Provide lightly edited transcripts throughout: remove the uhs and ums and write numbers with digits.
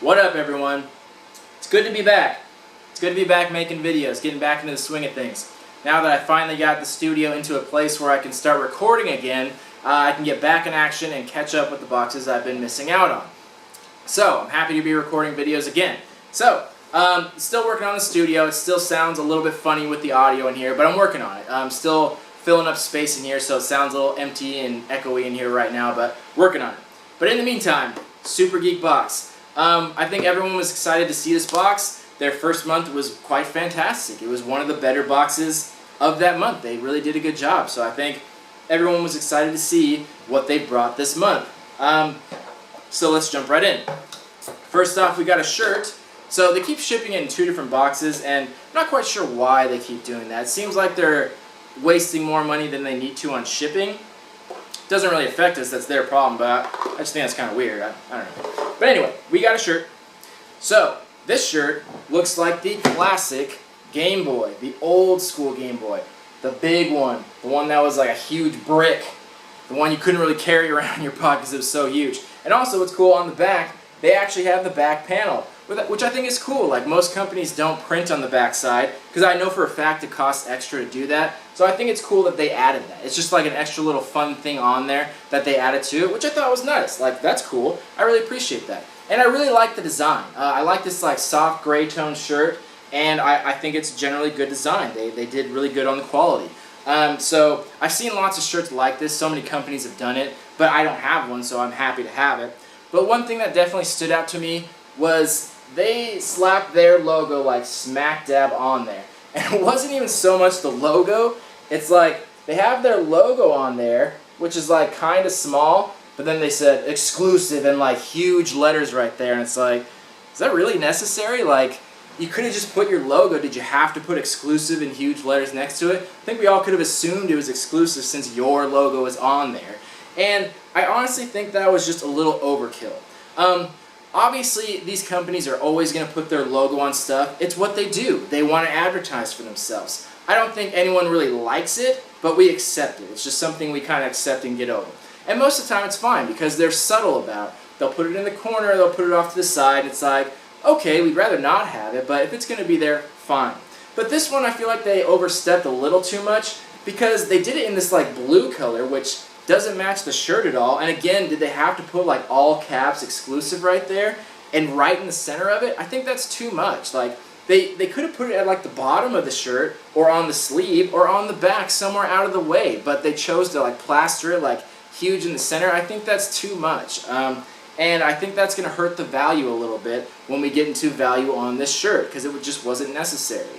What up, everyone? It's good to be back. It's good to be back making videos, getting back into the swing of things. Now that I finally got the studio into a place where I can start recording again, I can get back in action and catch up with the boxes I've been missing out on. So, I'm happy to be recording videos again. So, still working on the studio. It still sounds a little bit funny with the audio in here, but I'm working on it. I'm still filling up space in here, so it sounds a little empty and echoey in here right now, but working on it. But in the meantime, Super Geek Box. I think everyone was excited to see this box. Their first month was quite fantastic. It was one of the better boxes of that month. They really did a good job, so I think everyone was excited to see what they brought this month. So let's jump right in. First off, we got a shirt. So they keep shipping it in 2 different boxes, and I'm not quite sure why they keep doing that. It seems like they're wasting more money than they need to on shipping. Doesn't really affect us, that's their problem, but I just think that's kind of weird. I don't know. But anyway, we got a shirt. So, this shirt looks like the classic Game Boy, the old school Game Boy. The big one, the one that was like a huge brick. The one you couldn't really carry around in your pocket because it was so huge. And also what's cool on the back, they actually have the back panel, which I think is cool. Like, most companies don't print on the back side, because I know for a fact it costs extra to do that. So I think it's cool that they added that. It's just like an extra little fun thing on there that they added to it, which I thought was nice. Like, that's cool. I really appreciate that. And I really like the design. I like this like soft gray tone shirt, and I think it's generally good design. They did really good on the quality. So I've seen lots of shirts like this. So many companies have done it, but I don't have one, so I'm happy to have it. But one thing that definitely stood out to me was they slapped their logo like smack dab on there. And it wasn't even so much the logo. It's like they have their logo on there, which is like kind of small, but then they said exclusive in like huge letters right there. And it's like, is that really necessary? Like, you could have just put your logo. Did you have to put exclusive in huge letters next to it? I think we all could have assumed it was exclusive since your logo is on there. And I honestly think that was just a little overkill. Obviously, these companies are always going to put their logo on stuff. It's what they do. They want to advertise for themselves. I don't think anyone really likes it, but we accept it. It's just something we kind of accept and get over. And most of the time it's fine because they're subtle about it. They'll put it in the corner, they'll put it off to the side. It's like, okay, we'd rather not have it, but if it's going to be there, fine. But this one, I feel like they overstepped a little too much because they did it in this like blue color, which doesn't match the shirt at all. And again, did they have to put like all caps exclusive right there and right in the center of it? I think that's too much. Like, they could have put it at like the bottom of the shirt or on the sleeve or on the back somewhere out of the way, but they chose to like plaster it like huge in the center. I think that's too much. And I think that's going to hurt the value a little bit when we get into value on this shirt because it just wasn't necessary.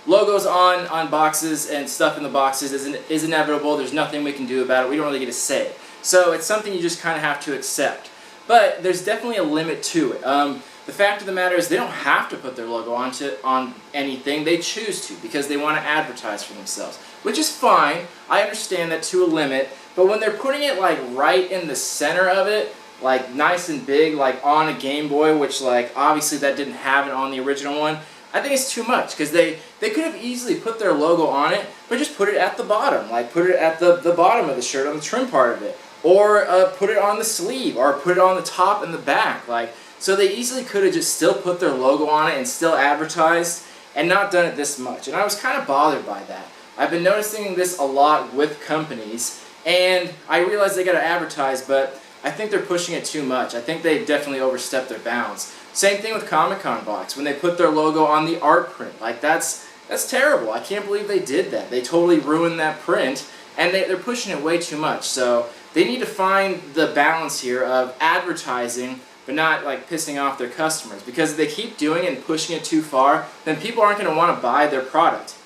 Logos on boxes and stuff in the boxes is inevitable. There's nothing we can do about it. We don't really get a say. So it's something you just kind of have to accept. But there's definitely a limit to it. The fact of the matter is they don't have to put their logo on anything. They choose to because they want to advertise for themselves, which is fine. I understand that to a limit. But when they're putting it like right in the center of it, like nice and big, like on a Game Boy, which like obviously that didn't have it on the original one, I think it's too much because they could have easily put their logo on it, but just put it at the bottom, like put it at the bottom of the shirt on the trim part of it, or put it on the sleeve, or put it on the top and the back. Like, so they easily could have just still put their logo on it and still advertised and not done it this much. And I was kind of bothered by that. I've been noticing this a lot with companies, and I realize they got to advertise, but I think they're pushing it too much. I think they definitely overstepped their bounds. Same thing with Comic-Con box, when they put their logo on the art print. Like, that's terrible. I can't believe they did that. They totally ruined that print, and they're pushing it way too much. So they need to find the balance here of advertising, but not like pissing off their customers. Because if they keep doing it and pushing it too far, then people aren't going to want to buy their product.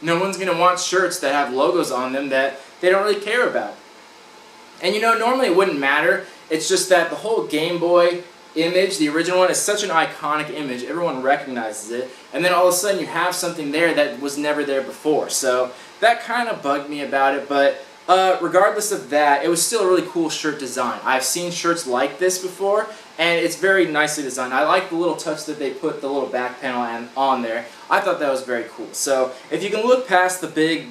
No one's going to want shirts that have logos on them that they don't really care about. And you know, normally it wouldn't matter. It's just that the whole Game Boy image, the original one, is such an iconic image. Everyone recognizes it. And then all of a sudden you have something there that was never there before. So that kind of bugged me about it. But regardless of that, it was still a really cool shirt design. I've seen shirts like this before, and it's very nicely designed. I like the little touch that they put the little back panel on there. I thought that was very cool. So if you can look past the big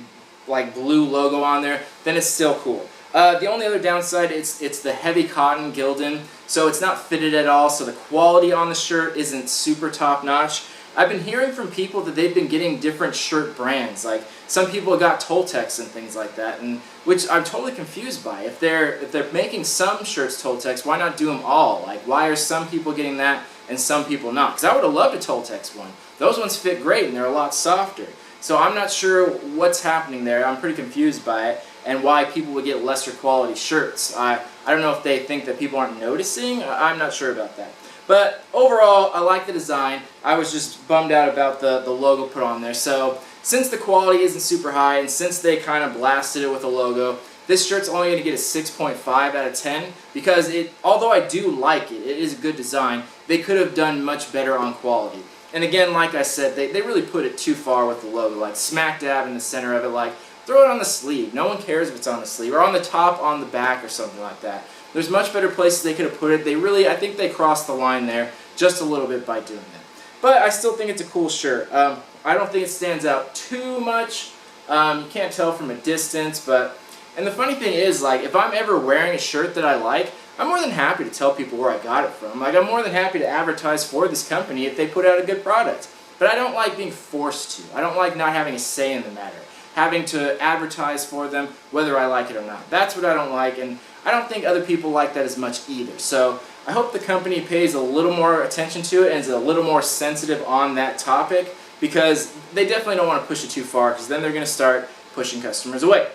like blue logo on there, then it's still cool. The only other downside is it's the heavy cotton Gildan, so it's not fitted at all, so the quality on the shirt isn't super top-notch. I've been hearing from people that they've been getting different shirt brands, like some people got Toltecs and things like that, and which I'm totally confused by. If they're making some shirts Toltecs, why not do them all? Like, why are some people getting that and some people not? Because I would have loved a Toltecs one. Those ones fit great and they're a lot softer. So I'm not sure what's happening there. I'm pretty confused by it and why people would get lesser quality shirts. I don't know if they think that people aren't noticing. I'm not sure about that. But overall, I like the design. I was just bummed out about the logo put on there. So since the quality isn't super high and since they kind of blasted it with a logo, this shirt's only going to get a 6.5 out of 10 because although I do like it, it is a good design, they could have done much better on quality. And again, like I said, they really put it too far with the logo, like smack dab in the center of it, like throw it on the sleeve. No one cares if it's on the sleeve, or on the top, on the back, or something like that. There's much better places they could have put it. I think they crossed the line there just a little bit by doing that. But I still think it's a cool shirt. I don't think it stands out too much. You can't tell from a distance, and the funny thing is, like, if I'm ever wearing a shirt that I like, I'm more than happy to tell people where I got it from. Like, I'm more than happy to advertise for this company if they put out a good product. But I don't like being forced to. I don't like not having a say in the matter. Having to advertise for them whether I like it or not. That's what I don't like, and I don't think other people like that as much either. So I hope the company pays a little more attention to it and is a little more sensitive on that topic, because they definitely don't want to push it too far, because then they're going to start pushing customers away.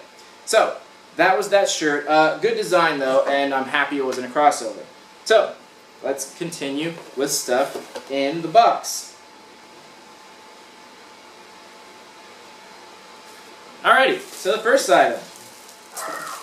So that was that shirt. Good design though, and I'm happy it wasn't a crossover. So let's continue with stuff in the box. Alrighty, so the first item,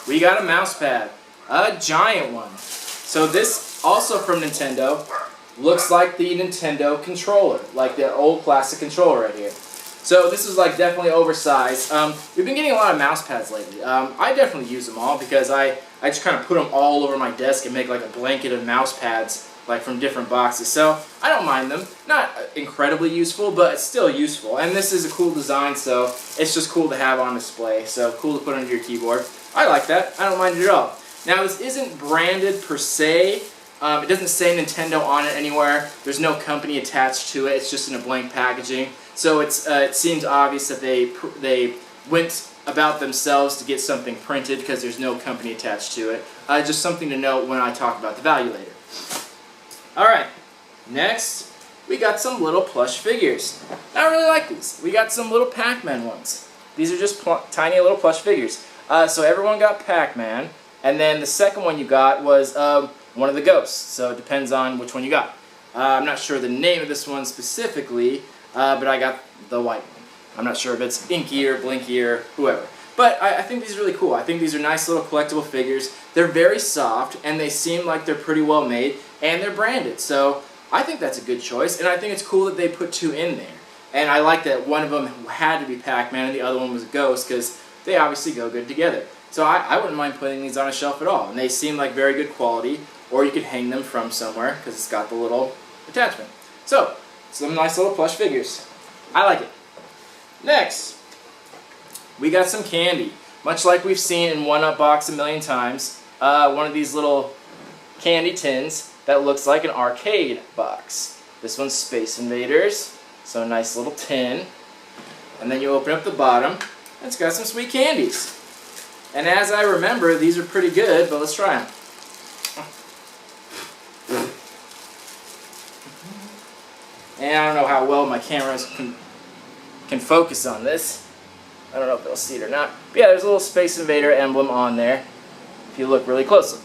we got a mouse pad, a giant one. So this, also from Nintendo, looks like the Nintendo controller, like the old classic controller right here. So this is like definitely oversized. We've been getting a lot of mouse pads lately. I definitely use them all because I just kind of put them all over my desk and make like a blanket of mouse pads, like from different boxes. So I don't mind them. Not incredibly useful, but it's still useful. And this is a cool design, so it's just cool to have on display. So cool to put under your keyboard. I like that. I don't mind it at all. Now this isn't branded per se. It doesn't say Nintendo on it anywhere. There's no company attached to it. It's just in a blank packaging. So it seems obvious that they went about themselves to get something printed because there's no company attached to it. Just something to note when I talk about the value later. Alright, next we got some little plush figures. I really like these. We got some little Pac-Man ones. These are just tiny little plush figures. So everyone got Pac-Man, and then the second one you got was one of the ghosts. So it depends on which one you got. I'm not sure the name of this one specifically, but I got the white one. I'm not sure if it's Inky or Blinky or whoever. But I think these are really cool. I think these are nice little collectible figures. They're very soft, and they seem like they're pretty well made, and they're branded. So I think that's a good choice, and I think it's cool that they put two in there. And I like that one of them had to be Pac-Man and the other one was a ghost, because they obviously go good together. So I wouldn't mind putting these on a shelf at all. And they seem like very good quality, or you could hang them from somewhere, because it's got the little attachment. So, some nice little plush figures. I like it. Next, we got some candy. Much like we've seen in One Up Box a million times, one of these little candy tins that looks like an arcade box. This one's Space Invaders, so a nice little tin. And then you open up the bottom, and it's got some sweet candies. And as I remember, these are pretty good, but let's try them. And I don't know how well my cameras can focus on this. I don't know if they'll see it or not. But yeah, there's a little Space Invader emblem on there, if you look really closely.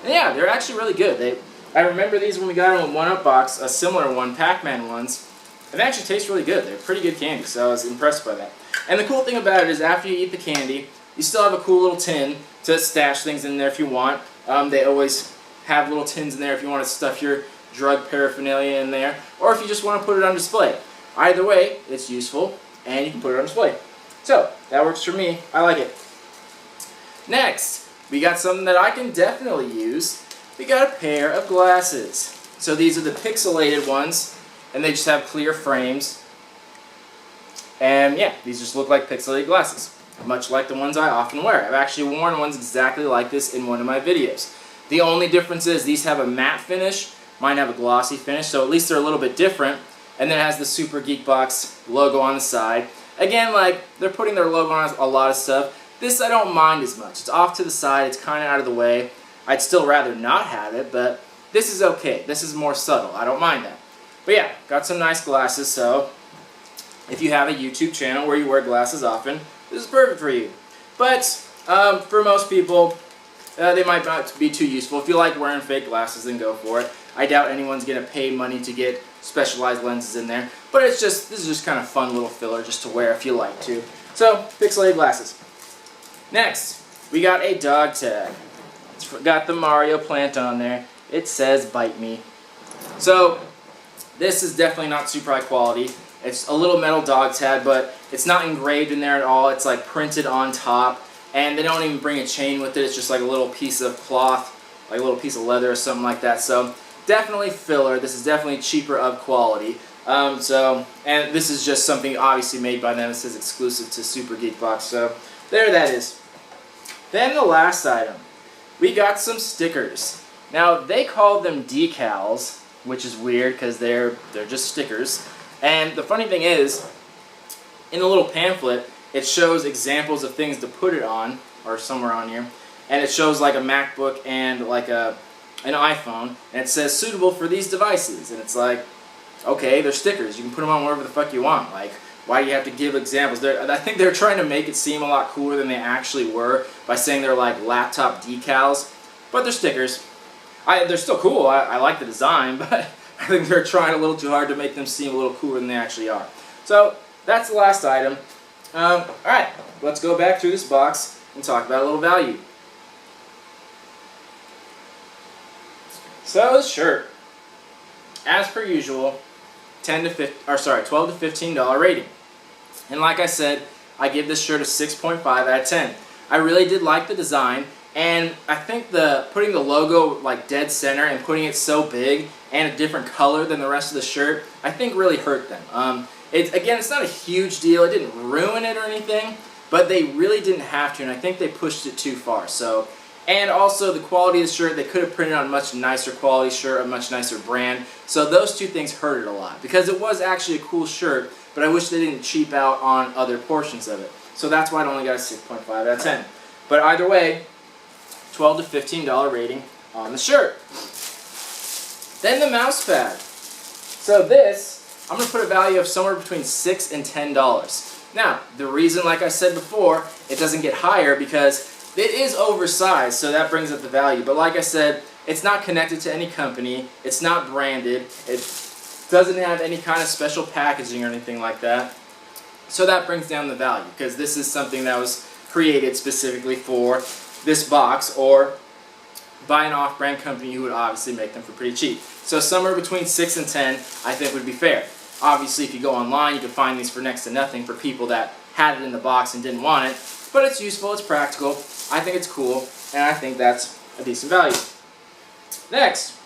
And yeah, they're actually really good. I remember these when we got them in One Up Box, a similar one, Pac-Man ones. And they actually taste really good. They're pretty good candy, so I was impressed by that. And the cool thing about it is after you eat the candy, you still have a cool little tin to stash things in there if you want. They always have little tins in there if you want to stuff your drug paraphernalia in there, or if you just want to put it on display. Either way, it's useful, and you can put it on display. So, that works for me. I like it. Next, we got something that I can definitely use. We got a pair of glasses. So these are the pixelated ones, and they just have clear frames. And yeah, these just look like pixelated glasses. much like the ones I often wear. I've actually worn ones exactly like this in one of my videos. The only difference is these have a matte finish, mine have a glossy finish, so at least they're a little bit different. And then it has the Super Geek Box logo on the side. Again, like, they're putting their logo on a lot of stuff. This I don't mind as much. It's off to the side, it's kind of out of the way. I'd still rather not have it, but this is okay. This is more subtle. I don't mind that. But yeah, got some nice glasses, so if you have a YouTube channel where you wear glasses often, this is perfect for you. But for most people, they might not be too useful. If you like wearing fake glasses, then go for it. I doubt anyone's going to pay money to get specialized lenses in there. But this is just kind of fun little filler just to wear if you like to. So, pixelated glasses. Next, we got a dog tag. It's got the Mario plant on there. It says, "Bite me." So, this is definitely not super high quality. It's a little metal dog tag, but it's not engraved in there at all. It's like printed on top, and they don't even bring a chain with it. It's just like a little piece of cloth, like a little piece of leather or something like that. So definitely filler. This is definitely cheaper of quality. And this is just something obviously made by them. It says exclusive to Super Geek Box. So there that is. Then the last item, we got some stickers. Now they called them decals, which is weird because they're just stickers. And the funny thing is, in the little pamphlet, it shows examples of things to put it on, or somewhere on here, and it shows like a MacBook and like an iPhone, and it says suitable for these devices, and it's like, okay, they're stickers, you can put them on wherever the fuck you want. Like, why do you have to give examples? I think they're trying to make it seem a lot cooler than they actually were by saying they're like laptop decals, but they're stickers. They're still cool, I like the design, but I think they're trying a little too hard to make them seem a little cooler than they actually are. So, that's the last item. Alright, let's go back through this box and talk about a little value. So, this shirt, as per usual, $12 to $15 rating. And like I said, I give this shirt a 6.5 out of 10. I really did like the design, and I think putting the logo like dead center and putting it so big and a different color than the rest of the shirt, I think really hurt them. It's not a huge deal. It didn't ruin it or anything, but they really didn't have to, and I think they pushed it too far. So, and also the quality of the shirt, they could have printed on a much nicer quality shirt, a much nicer brand. So those two things hurt it a lot, because it was actually a cool shirt, but I wish they didn't cheap out on other portions of it. So that's why it only got a 6.5 out of 10. But either way, $12 to $15 rating on the shirt. Then the mouse pad. So this, I'm going to put a value of somewhere between $6 and $10. Now, the reason, like I said before, it doesn't get higher because it is oversized, so that brings up the value. But like I said, it's not connected to any company, it's not branded, it doesn't have any kind of special packaging or anything like that. So that brings down the value, because this is something that was created specifically for this box, or by an off-brand company who would obviously make them for pretty cheap. So somewhere between 6 and 10, I think would be fair. Obviously, if you go online, you can find these for next to nothing for people that had it in the box and didn't want it. But it's useful, it's practical, I think it's cool, and I think that's a decent value. Next,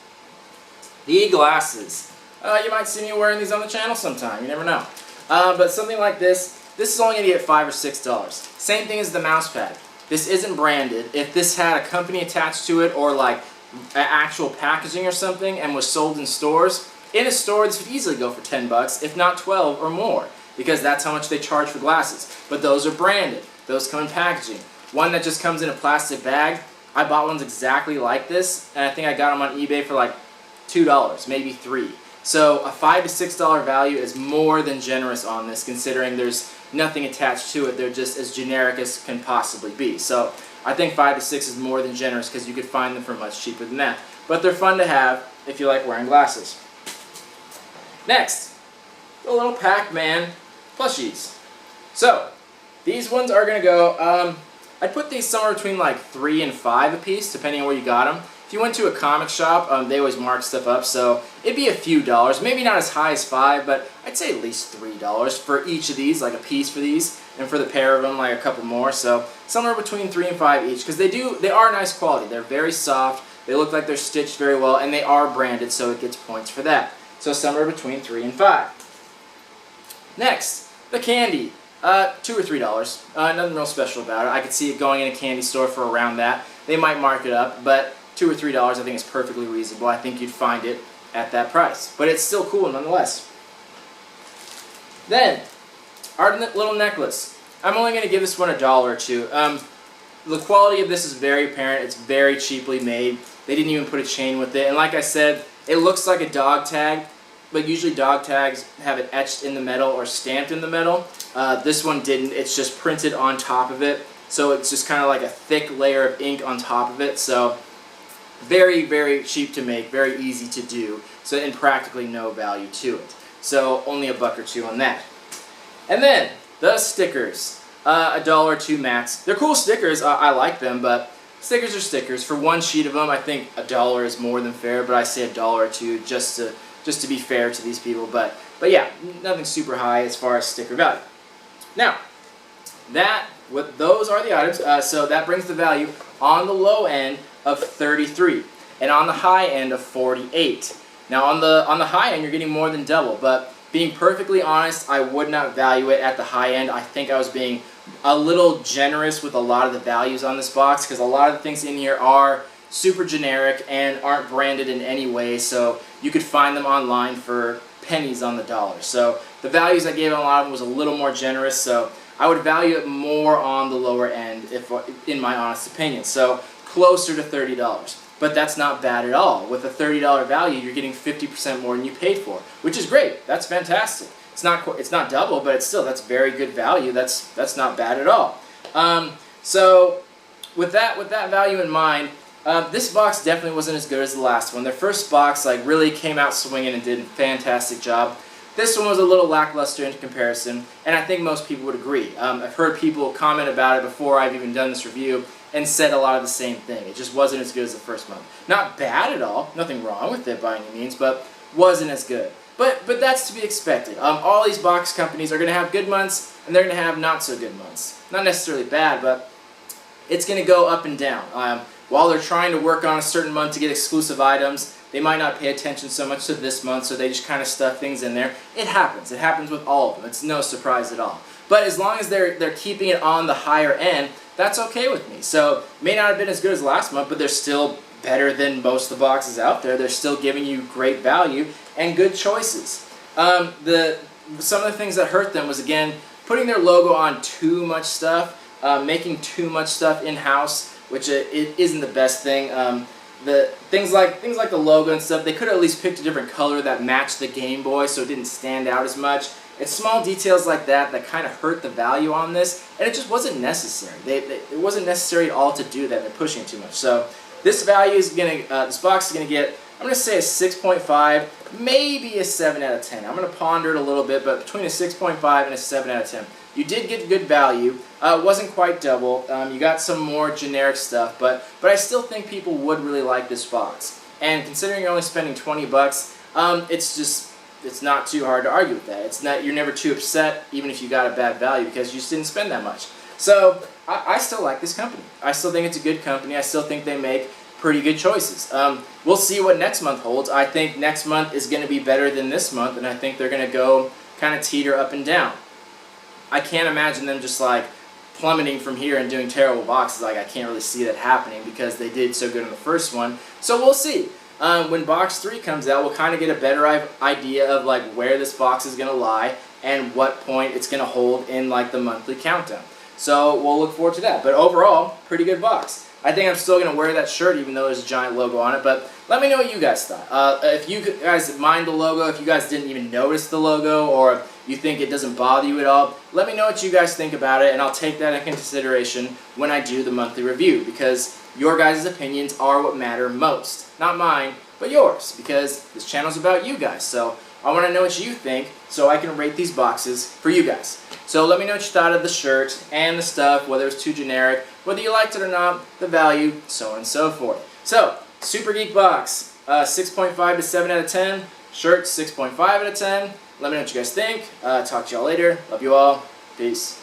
the glasses. You might see me wearing these on the channel sometime, you never know. But something like this is only going to get $5 or $6. Same thing as the mouse pad. This isn't branded. If this had a company attached to it, or like actual packaging or something, and was sold in stores, in a store this would easily go for 10 bucks, if not 12 or more, because that's how much they charge for glasses. But those are branded. Those come in packaging. One that just comes in a plastic bag, I bought ones exactly like this, and I think I got them on eBay for like $2, maybe $3. So a $5 to $6 value is more than generous on this, considering there's nothing attached to it. They're just as generic as can possibly be. So I think $5 to $6 is more than generous, because you could find them for much cheaper than that. But they're fun to have if you like wearing glasses. Next, the little Pac-Man plushies. So these ones are going to go, I'd put these somewhere between like 3 and 5 a piece, depending on where you got them. If you went to a comic shop, they always mark stuff up, so it'd be a few dollars. Maybe not as high as 5, but I'd say at least $3 for each of these, like a piece for these, and for the pair of them, like a couple more. So somewhere between 3 and 5 each, because they are nice quality. They're very soft, they look like they're stitched very well, and they are branded, so it gets points for that. So somewhere between 3 and 5. Next, the candy. $2 or $3. Nothing real special about it. I could see it going in a candy store for around that. They might mark it up, but $2 or $3 I think is perfectly reasonable. I think you'd find it at that price. But it's still cool nonetheless. Then, our little necklace. I'm only going to give this one $1 or $2. The quality of this is very apparent. It's very cheaply made. They didn't even put a chain with it. And like I said, it looks like a dog tag, but usually dog tags have it etched in the metal or stamped in the metal. This one didn't. It's just printed on top of it. So it's just kind of like a thick layer of ink on top of it. So very, very cheap to make, very easy to do. So, and practically no value to it. So only $1 or $2 on that. And then the stickers. $1 or $2 max. They're cool stickers. I like them, but stickers are stickers. For one sheet of them, I think $1 is more than fair, but I say $1 or $2 just to be fair to these people. But yeah, nothing super high as far as sticker value. Now, those are the items. So that brings the value on the low end of 33, and on the high end of 48. Now on the high end, you're getting more than double, but being perfectly honest, I would not value it at the high end. I think I was being a little generous with a lot of the values on this box, because a lot of the things in here are super generic and aren't branded in any way, so you could find them online for pennies on the dollar. So the values I gave on a lot of them was a little more generous, so I would value it more on the lower end, in my honest opinion. So closer to $30. But that's not bad at all. With a $30 value, you're getting 50% more than you paid for, which is great. That's fantastic. It's not double, but that's very good value. That's not bad at all. So with that value in mind, this box definitely wasn't as good as the last one. Their first box really came out swinging and did a fantastic job. This one was a little lackluster in comparison, and I think most people would agree. I've heard people comment about it before I've even done this review and said a lot of the same thing. It just wasn't as good as the first month. Not bad at all, nothing wrong with it by any means, but wasn't as good. But that's to be expected. All these box companies are going to have good months, and they're going to have not so good months. Not necessarily bad, but it's going to go up and down. While they're trying to work on a certain month to get exclusive items, they might not pay attention so much to this month, so they just kind of stuff things in there. It happens. It happens with all of them. It's no surprise at all. But as long as they're keeping it on the higher end, that's okay with me. So, may not have been as good as last month, but they're still better than most of the boxes out there. They're still giving you great value and good choices. Some of the things that hurt them was, again, putting their logo on too much stuff, making too much stuff in-house, which it isn't the best thing. The things like the logo and stuff, they could have at least picked a different color that matched the Game Boy so it didn't stand out as much. It's small details like that kind of hurt the value on this, and it just wasn't necessary. It wasn't necessary at all to do that. They're pushing it too much. So this value is this box is gonna get, I'm gonna say a 6.5, maybe a 7 out of 10. I'm gonna ponder it a little bit, but between a 6.5 and a 7 out of 10. You did get good value. It wasn't quite double. You got some more generic stuff, but I still think people would really like this box. And considering you're only spending 20 bucks, it's not too hard to argue with that. You're never too upset, even if you got a bad value, because you just didn't spend that much. So I still like this company. I still think it's a good company. I still think they make pretty good choices. We'll see what next month holds. I think next month is going to be better than this month, and I think they're going to go kind of teeter up and down. I can't imagine them just plummeting from here and doing terrible boxes. I can't really see that happening because they did so good in the first one. So we'll see. When box 3 comes out, we'll kind of get a better idea of where this box is going to lie and what point it's going to hold in the monthly countdown. So we'll look forward to that. But overall, pretty good box. I think I'm still going to wear that shirt even though there's a giant logo on it, but let me know what you guys thought. If you guys mind the logo, if you guys didn't even notice the logo, or you think it doesn't bother you at all, let me know what you guys think about it, and I'll take that into consideration when I do the monthly review, because your guys' opinions are what matter most. Not mine, but yours, because this channel's about you guys, so I want to know what you think so I can rate these boxes for you guys. So let me know what you thought of the shirt and the stuff, whether it's too generic, whether you liked it or not, the value, so on and so forth. So, Super Geek Box, 6.5 to 7 out of 10. Shirt, 6.5 out of 10. Let me know what you guys think. Talk to y'all later. Love you all. Peace.